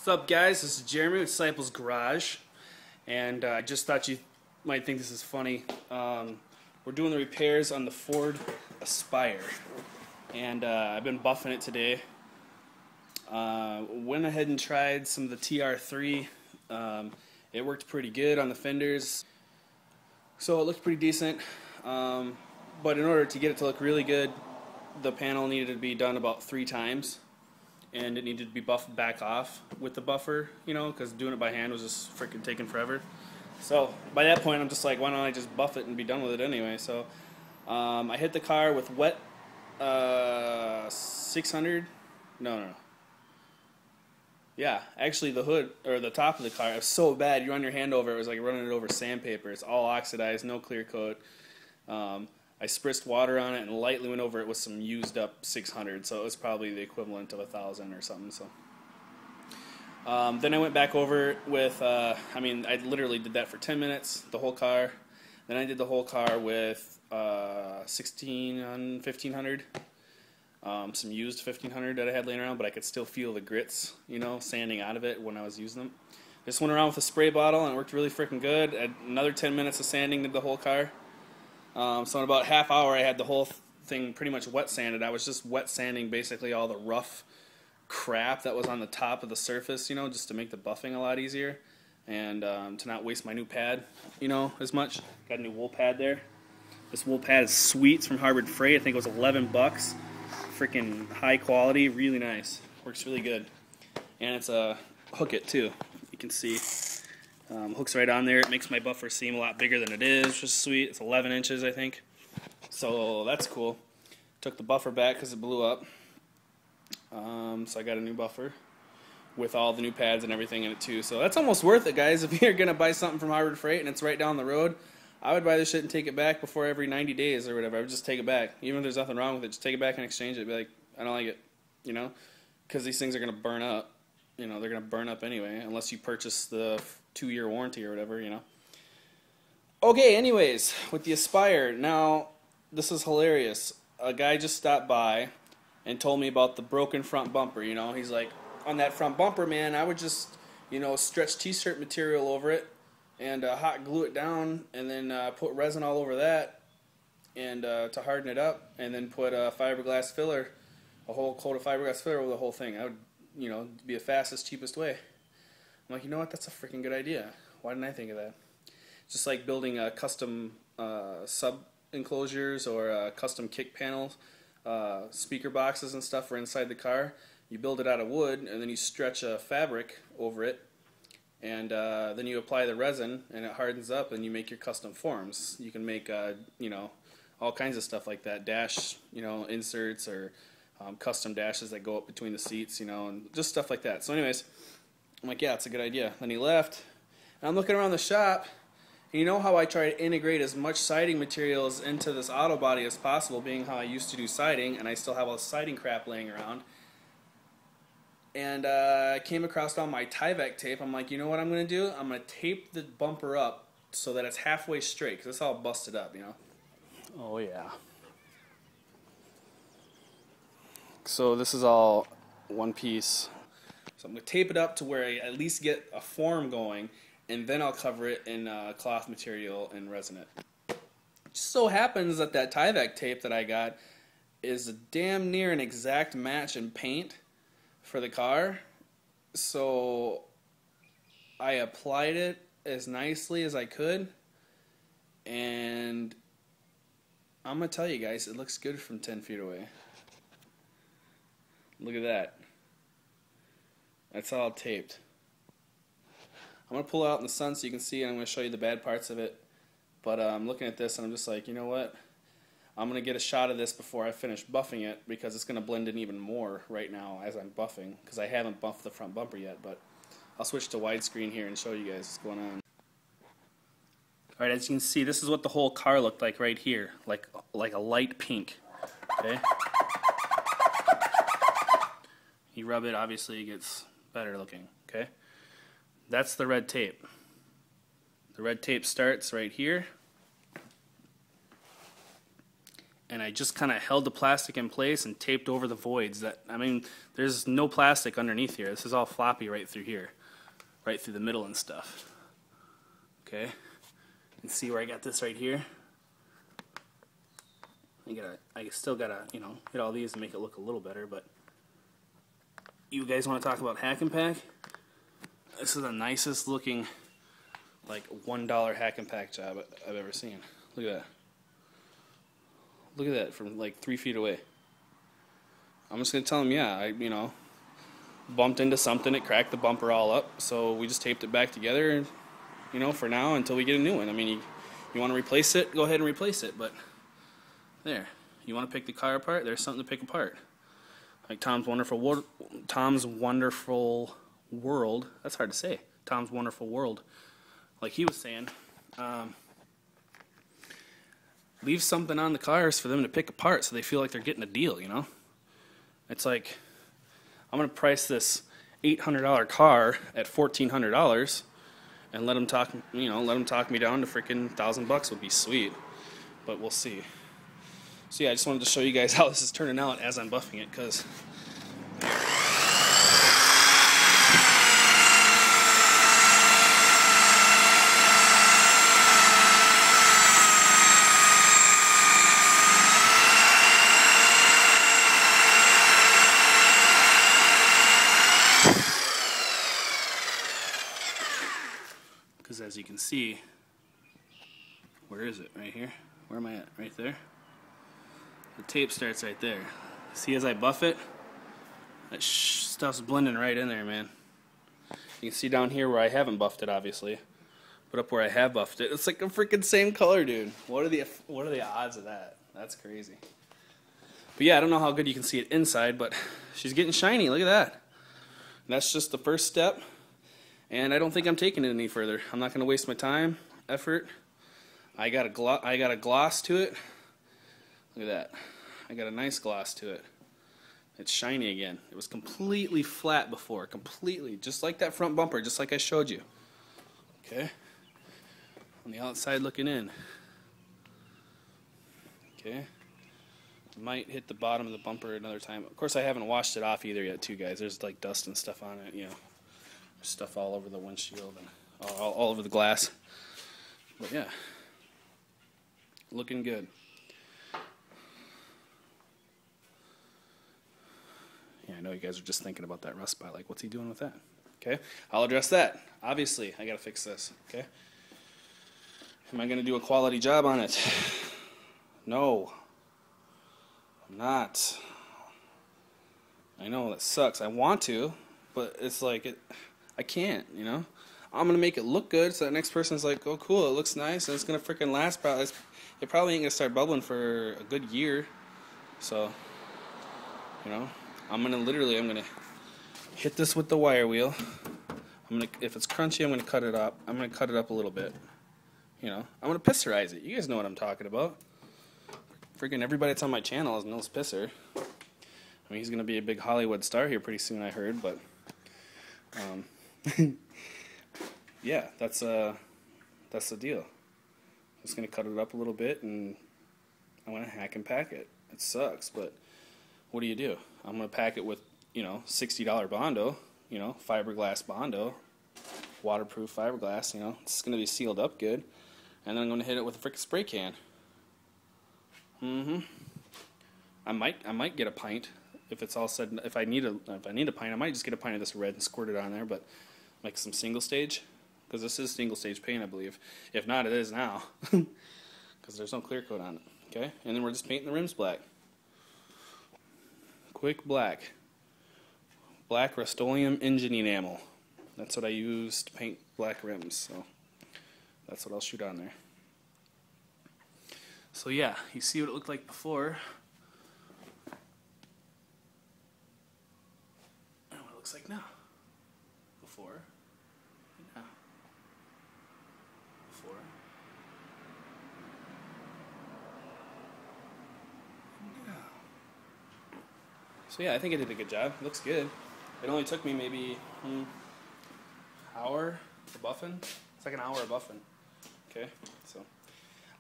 What's up, guys? This is Jeremy with Disciples Garage, and I just thought you might think this is funny. We're doing the repairs on the Ford Aspire, and I've been buffing it today. Went ahead and tried some of the TR3. It worked pretty good on the fenders, so it looked pretty decent. But in order to get it to look really good, the panel needed to be done about 3 times. And it needed to be buffed back off with the buffer, you know, because doing it by hand was just freaking taking forever. So by that point, I'm just like, why don't I just buff it and be done with it anyway? So I hit the car with wet 600. No. Yeah, actually the hood or the top of the car, it was so bad. You run your hand over it, was like running it over sandpaper. It's all oxidized, no clear coat. I spritzed water on it and lightly went over it with some used up 600, so it was probably the equivalent of 1,000 or something. So then I went back over it with, I literally did that for 10 minutes, the whole car. Then I did the whole car with 1,500, some used 1,500 that I had laying around, but I could still feel the grits, you know, sanding out of it when I was using them. Just went around with a spray bottle and it worked really freaking good. I had another 10 minutes of sanding, did the whole car. So in about half hour I had the whole thing pretty much wet sanded. I was just wet sanding basically all the rough crap that was on the top of the surface, you know, just to make the buffing a lot easier and to not waste my new pad, you know, as much. Got a new wool pad there. This wool pad is sweet. It's from Harbor Freight. I think it was 11 bucks. Freaking high quality, really nice. Works really good. And it's a hook it too. You can see. Hooks right on there. It makes my buffer seem a lot bigger than it is, which is sweet. It's 11 inches, I think. So that's cool. Took the buffer back because it blew up. So I got a new buffer with all the new pads and everything in it too. So that's almost worth it, guys. If you're going to buy something from Harbor Freight and it's right down the road, I would buy this shit and take it back before every 90 days or whatever. I would just take it back. Even if there's nothing wrong with it, just take it back and exchange it. Be like, I don't like it, you know? Because these things are going to burn up. You know, they're going to burn up anyway, unless you purchase the 2-year warranty or whatever, you know. Okay, anyways, with the Aspire, now, this is hilarious. A guy just stopped by and told me about the broken front bumper, you know. He's like, on that front bumper, man, I would just, you know, stretch t-shirt material over it and hot glue it down and then put resin all over that and to harden it up and then put a fiberglass filler, a whole coat of fiberglass filler over the whole thing. I would, you know, be the fastest, cheapest way. I'm like, you know what, that's a freaking good idea. Why didn't I think of that? It's just like building a custom sub enclosures or custom kick panels, speaker boxes and stuff for inside the car. You build it out of wood and then you stretch a fabric over it and then you apply the resin and it hardens up and you make your custom forms. You can make, you know, all kinds of stuff like that. Dash, you know, inserts or custom dashes that go up between the seats, you know, and just stuff like that. So anyways, I'm like, yeah, it's a good idea. Then he left, and I'm looking around the shop, and you know how I try to integrate as much siding materials into this auto body as possible, being how I used to do siding, and I still have all the siding crap laying around. And I came across all my Tyvek tape. I'm like, you know what I'm going to do? I'm going to tape the bumper up so that it's halfway straight, because it's all busted up, you know. Oh, yeah. So this is all one piece. So I'm going to tape it up to where I at least get a form going, and then I'll cover it in cloth material and resin it. It just so happens that that Tyvek tape that I got is a damn near an exact match in paint for the car. So I applied it as nicely as I could, and I'm going to tell you guys, it looks good from 10 feet away. Look at that. That's all taped. I'm going to pull it out in the sun so you can see, and I'm going to show you the bad parts of it. But I'm looking at this and I'm just like, you know what? I'm going to get a shot of this before I finish buffing it because it's going to blend in even more right now as I'm buffing because I haven't buffed the front bumper yet. But I'll switch to widescreen here and show you guys what's going on. Alright, as you can see, this is what the whole car looked like right here. Like a light pink. Okay? You rub it, obviously it gets better looking, okay? That's the red tape. The red tape starts right here and I just kind of held the plastic in place and taped over the voids. That, I mean, there's no plastic underneath here. This is all floppy right through here, right through the middle and stuff. Okay, and see where I got this right here. I still gotta, you know, hit all these and make it look a little better. But you guys want to talk about hack and pack? This is the nicest looking, like, $1 hack and pack job I've ever seen. Look at that. Look at that from like 3 feet away. I'm just gonna tell them, yeah, I, you know, bumped into something, it cracked the bumper all up, so we just taped it back together, you know, for now until we get a new one. I mean, you want to replace it, go ahead and replace it, but there. You want to pick the car apart, there's something to pick apart. Like Tom's Wonderful World, that's hard to say, Tom's Wonderful World, like he was saying, leave something on the cars for them to pick apart so they feel like they're getting a deal, you know? It's like, I'm going to price this $800 car at $1,400 and let them talk, you know, let them talk me down to freaking $1,000 would be sweet. But we'll see. So yeah, I just wanted to show you guys how this is turning out as I'm buffing it, because as you can see, where is it? Right here? Where am I at? Right there? The tape starts right there. See, as I buff it, that stuff's blending right in there, man. You can see down here where I haven't buffed it, obviously, but up where I have buffed it, it's like a freaking same color, dude. What are the odds of that? That's crazy. But yeah, I don't know how good you can see it inside, but she's getting shiny. Look at that. And that's just the first step. And I don't think I'm taking it any further. I'm not going to waste my time, effort. I got a gloss to it. Look at that. I got a nice gloss to it. It's shiny again. It was completely flat before. Completely. Just like that front bumper, just like I showed you. Okay. On the outside looking in. Okay. Might hit the bottom of the bumper another time. Of course, I haven't washed it off either yet, too, guys. There's like dust and stuff on it, you know. Stuff all over the windshield and all over the glass. But yeah, looking good. Yeah, I know you guys are just thinking about that rust spot, like what's he doing with that? Okay, I'll address that. Obviously, I gotta fix this. Okay, am I gonna do a quality job on it? No, I'm not. I know that sucks. I want to, but it's like I can't, you know? I'm going to make it look good so that next person's like, oh, cool, it looks nice, and it's going to freaking last. It probably ain't going to start bubbling for a good year. So, you know, I'm going to hit this with the wire wheel. If it's crunchy, I'm going to cut it up. I'm going to cut it up a little bit. You know, I'm going to pisserize it. You guys know what I'm talking about. Freaking everybody that's on my channel knows Pisser. I mean, he's going to be a big Hollywood star here pretty soon, I heard, but... yeah, that's the deal. I'm just gonna cut it up a little bit, and I'm gonna hack and pack it. It sucks, but what do you do? I'm gonna pack it with, you know, $60 Bondo, you know, fiberglass Bondo, waterproof fiberglass. You know, it's gonna be sealed up good, and then I'm gonna hit it with a frickin' spray can. I might get a pint. If it's all said, if I need a pint, I might just get a pint of this red and squirt it on there, but like some single stage, because this is single stage paint, I believe. If not, it is now, because there's no clear coat on it. Okay, and then we're just painting the rims black. Quick black Rust-Oleum engine enamel. That's what I use to paint black rims. So that's what I'll shoot on there. So yeah, you see what it looked like before. Looks like now. Before. Now. Before. Now. So yeah, I think I did a good job. It looks good. It only took me maybe hour of buffing. It's like an hour of buffing. Okay, so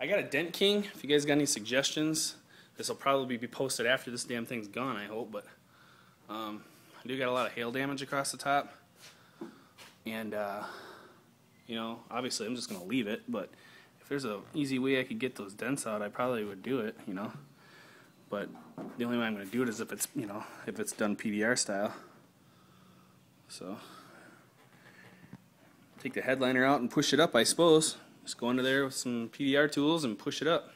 I got a Dent King. If you guys got any suggestions, This will probably be posted after this damn thing's gone, I hope, but I do got a lot of hail damage across the top. And, you know, obviously I'm just going to leave it, but if there's an easy way I could get those dents out, I probably would do it, you know. But the only way I'm going to do it is if it's, you know, if it's done PDR style. So, take the headliner out and push it up, I suppose. Just go under there with some PDR tools and push it up.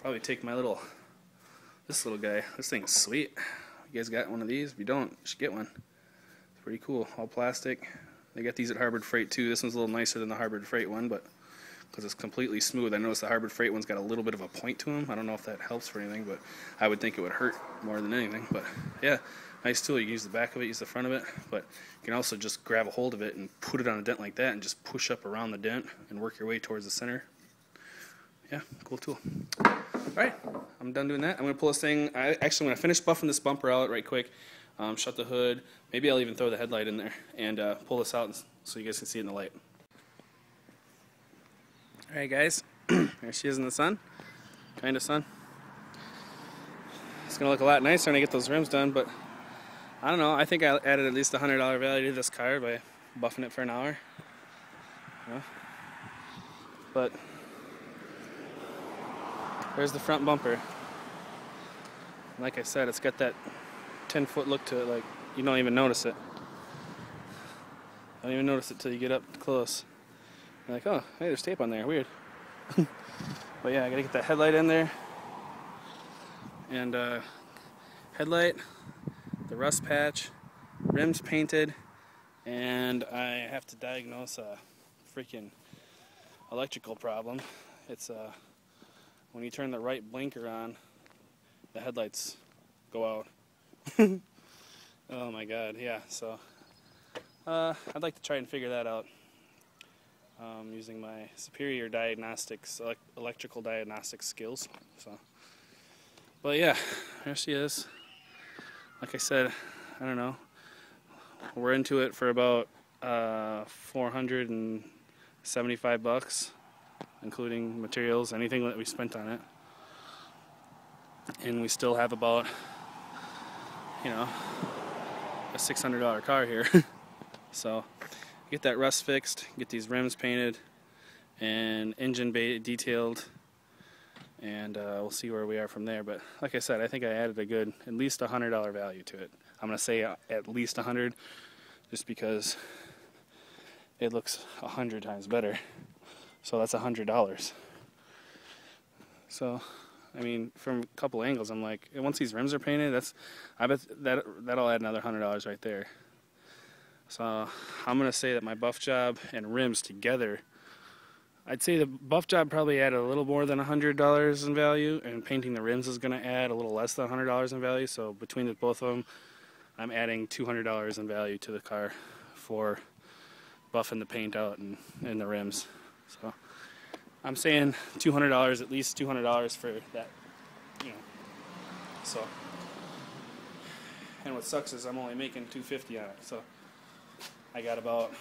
Probably take my this little guy. This thing's sweet. You guys got one of these? If you don't, you should get one. It's pretty cool. All plastic. They got these at Harbor Freight too. This one's a little nicer than the Harbor Freight one, but because it's completely smooth. I noticed the Harbor Freight one's got a little bit of a point to them. I don't know if that helps for anything, but I would think it would hurt more than anything. But yeah, nice tool. You can use the back of it, use the front of it, but you can also just grab a hold of it and put it on a dent like that and just push up around the dent and work your way towards the center. Yeah, cool tool. Alright, I'm done doing that. I'm going to pull this thing. I'm going to finish buffing this bumper out right quick. Shut the hood. Maybe I'll even throw the headlight in there and pull this out so you guys can see it in the light. Alright guys, there she is in the sun. Kind of sun. It's going to look a lot nicer when I get those rims done, but I don't know. I think I added at least a $100 value to this car by buffing it for an hour. Yeah. But there's the front bumper. Like I said, it's got that 10-foot look to it, like you don't even notice it. Don't even notice it till you get up close. You're like, oh, hey, there's tape on there, weird. But yeah, I gotta get that headlight in there. And headlight, the rust patch, rims painted, and I have to diagnose a freaking electrical problem. It's when you turn the right blinker on, the headlights go out. Oh my god, yeah, so I'd like to try and figure that out using my superior diagnostics, electrical diagnostic skills. So, but yeah, there she is. Like I said, I don't know, we're into it for about $475, including materials, anything that we spent on it. And we still have about, you know, a $600 car here. So get that rust fixed, get these rims painted, and engine bay detailed, and we'll see where we are from there. But like I said, I think I added a good, at least $100 value to it. I'm going to say at least 100, just because it looks 100 times better. So that's $100. So, I mean, from a couple angles, I'm like, once these rims are painted, I bet that'll add another $100 right there. So I'm gonna say that my buff job and rims together, I'd say the buff job probably added a little more than $100 in value, and painting the rims is gonna add a little less than $100 in value. So between the both of them, I'm adding $200 in value to the car for buffing the paint out and the rims. So I'm saying $200, at least $200 for that, you know. So, and what sucks is I'm only making $250 on it. So I got about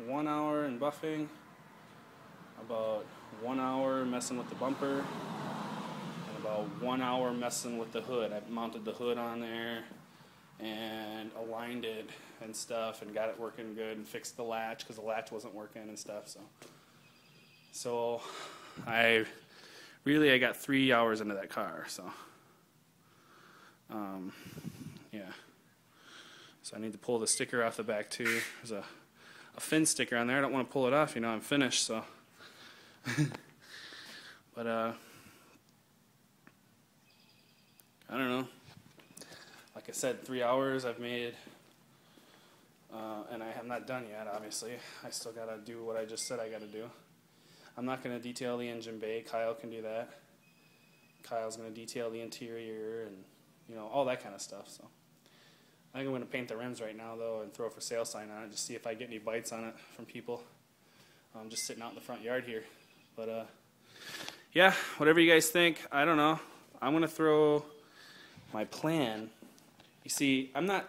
1 hour in buffing, about 1 hour messing with the bumper, and about 1 hour messing with the hood. I mounted the hood on there and aligned it and stuff, and got it working good, and fixed the latch because the latch wasn't working and stuff. So I got 3 hours into that car. So yeah. So I need to pull the sticker off the back too. There's a fin sticker on there. I don't want to pull it off, you know, I'm finished, so. But I don't know. Like I said, 3 hours I've made, and I am not done yet, obviously. I still got to do what I just said I got to do. I'm not going to detail the engine bay. Kyle can do that. Kyle's going to detail the interior and, you know, all that kind of stuff, so. I think I'm going to paint the rims right now, though, and throw a for sale sign on it, just see if I get any bites on it from people. I'm just sitting out in the front yard here. But, yeah, whatever you guys think, I don't know. I'm going to throw my plan. You see, I'm not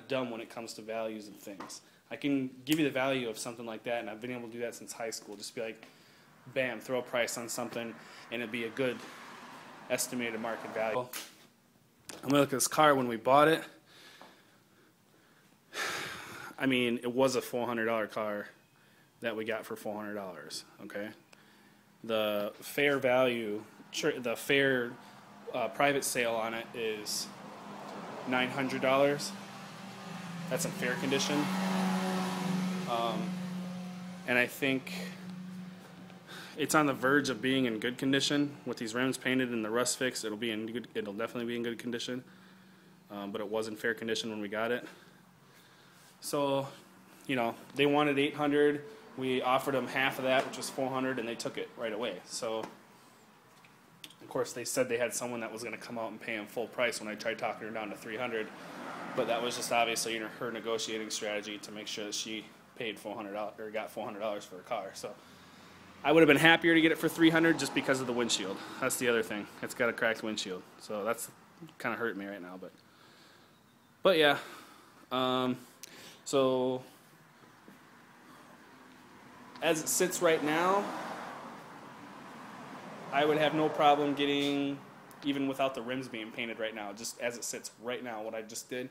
dumb when it comes to values and things. I can give you the value of something like that, and I've been able to do that since high school. Just be like, bam, throw a price on something, and it'd be a good estimated market value. I'm gonna look at this car when we bought it. I mean, it was a $400 car that we got for $400. Okay, the fair value, the fair private sale on it is $900. That's in fair condition, and I think it's on the verge of being in good condition with these rims painted and the rust fixed. It'll definitely be in good condition, but it was in fair condition when we got it. So, you know, they wanted $800. We offered them half of that, which was $400, and they took it right away. So, of course, they said they had someone that was going to come out and pay them full price when I tried talking her down to $300. But that was just obviously her negotiating strategy to make sure that she paid $400 or got $400 for a car. So, I would have been happier to get it for $300 just because of the windshield. That's the other thing. It's got a cracked windshield, so that's kind of hurting me right now. But yeah. So as it sits right now, I would have no problem getting, even without the rims being painted right now, just as it sits right now, what I just did.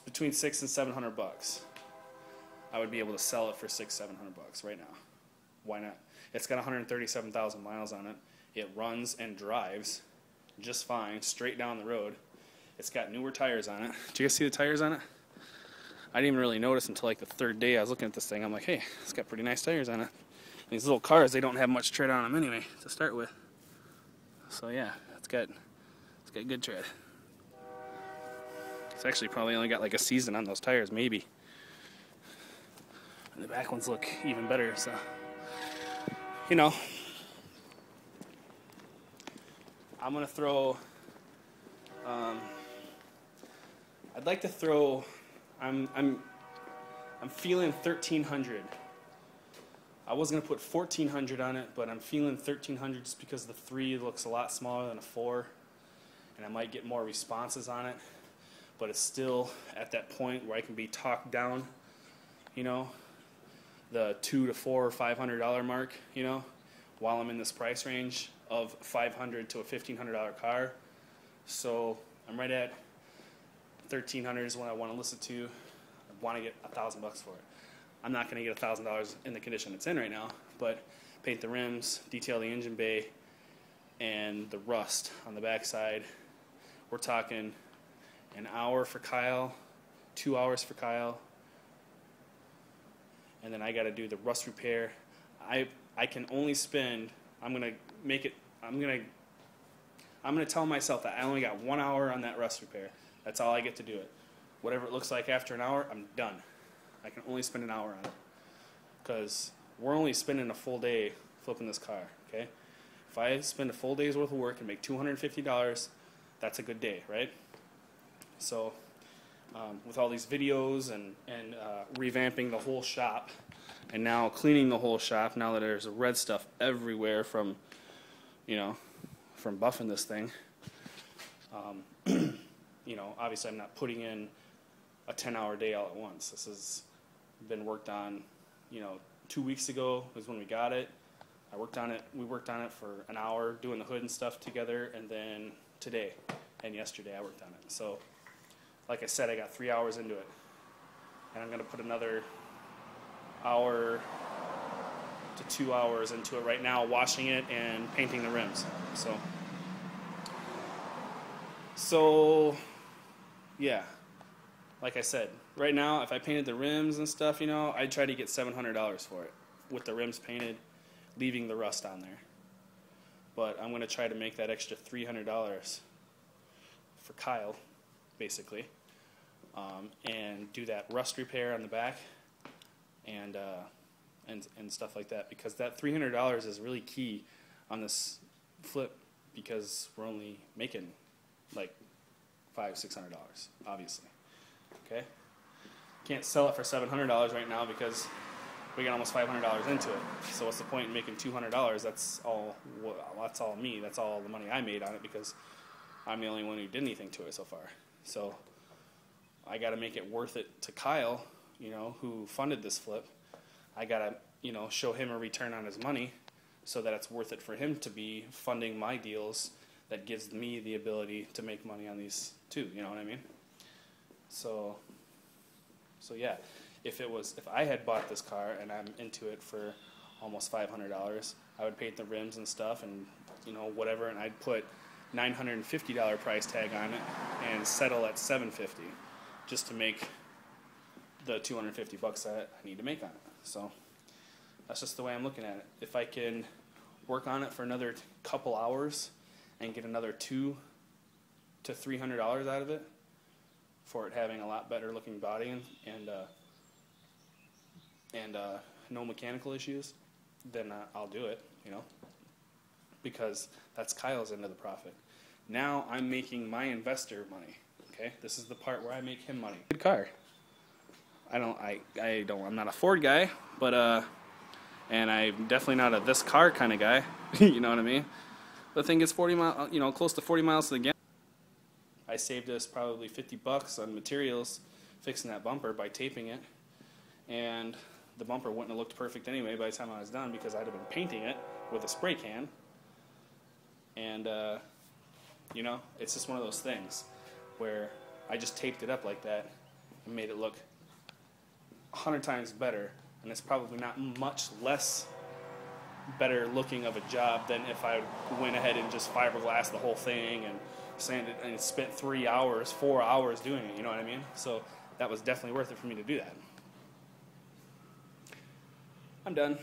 Between $600 and $700, I would be able to sell it for $600-700 right now. Why not? It's got 137,000 miles on it. It runs and drives just fine, straight down the road. It's got newer tires on it. Did you guys see the tires on it? I didn't even really notice until like the third day I was looking at this thing. I'm like, hey, it's got pretty nice tires on it. And these little cars, they don't have much tread on them anyway to start with. So yeah, it's got good tread. It's actually probably only got like a season on those tires, maybe. And the back ones look even better, so, you know. I'm gonna throw, I'd like to throw, I'm feeling 1,300. I was gonna put 1,400 on it, but I'm feeling 1,300 just because the 3 looks a lot smaller than a 4, and I might get more responses on it. But it's still at that point where I can be talked down, you know, the $200 to $400 or $500 mark, you know, while I'm in this price range of $500 to a $1,500 car. So I'm right at 1,300 is what I want to list it to. I want to get $1,000 for it. I'm not going to get $1,000 in the condition it's in right now, but paint the rims, detail the engine bay, and the rust on the backside. We're talking an hour for Kyle, 2 hours for Kyle, and then I got to do the rust repair. I can only spend, I'm gonna tell myself that I only got 1 hour on that rust repair. That's all I get to do it. Whatever it looks like after an hour, I'm done. I can only spend an hour on it because we're only spending a full day flipping this car. Okay, if I spend a full day's worth of work and make $250, that's a good day, right? So with all these videos and revamping the whole shop, and now cleaning the whole shop, now that there's red stuff everywhere from, you know, from buffing this thing, you know, obviously I'm not putting in a 10-hour day all at once. This has been worked on, you know, 2 weeks ago was when we got it. We worked on it for an hour doing the hood and stuff together, and then today and yesterday I worked on it. So like I said, I got 3 hours into it, and I'm going to put another hour to 2 hours into it right now, washing it and painting the rims. So yeah, like I said, right now if I painted the rims and stuff, you know, I'd try to get $700 for it with the rims painted, leaving the rust on there. But I'm going to try to make that extra $300 for Kyle, basically, and do that rust repair on the back and stuff like that, because that $300 is really key on this flip, because we're only making like $500-600, obviously. Okay, can't sell it for $700 right now because we got almost $500 into it. So what's the point in making $200? That's all me. That's all the money I made on it, because I'm the only one who did anything to it so far. So I got to make it worth it to Kyle, you know, who funded this flip. I got to, you know, show him a return on his money so that it's worth it for him to be funding my deals that gives me the ability to make money on these too, you know what I mean? So yeah, if I had bought this car and I'm into it for almost $500, I would paint the rims and stuff and, you know, whatever, and I'd put $950 price tag on it and settle at $750 just to make the $250 that I need to make on it. So that's just the way I'm looking at it. If I can work on it for another couple hours and get another $200 to $300 out of it for it having a lot better looking body and no mechanical issues, then I'll do it, you know, because that's Kyle's end of the profit. Now I'm making my investor money. Okay, this is the part where I make him money. Good car. I'm not a Ford guy, but and I'm definitely not a this car kind of guy. You know what I mean? The thing gets 40 miles, you know, close to 40 miles to the gallon. I saved us probably $50 on materials fixing that bumper by taping it, and the bumper wouldn't have looked perfect anyway by the time I was done because I'd have been painting it with a spray can. And you know, it's just one of those things where I just taped it up like that and made it look 100 times better, and it's probably not much less better looking of a job than if I went ahead and just fiberglassed the whole thing and sanded and spent 3 hours, 4 hours doing it, you know what I mean? So that was definitely worth it for me to do that. I'm done.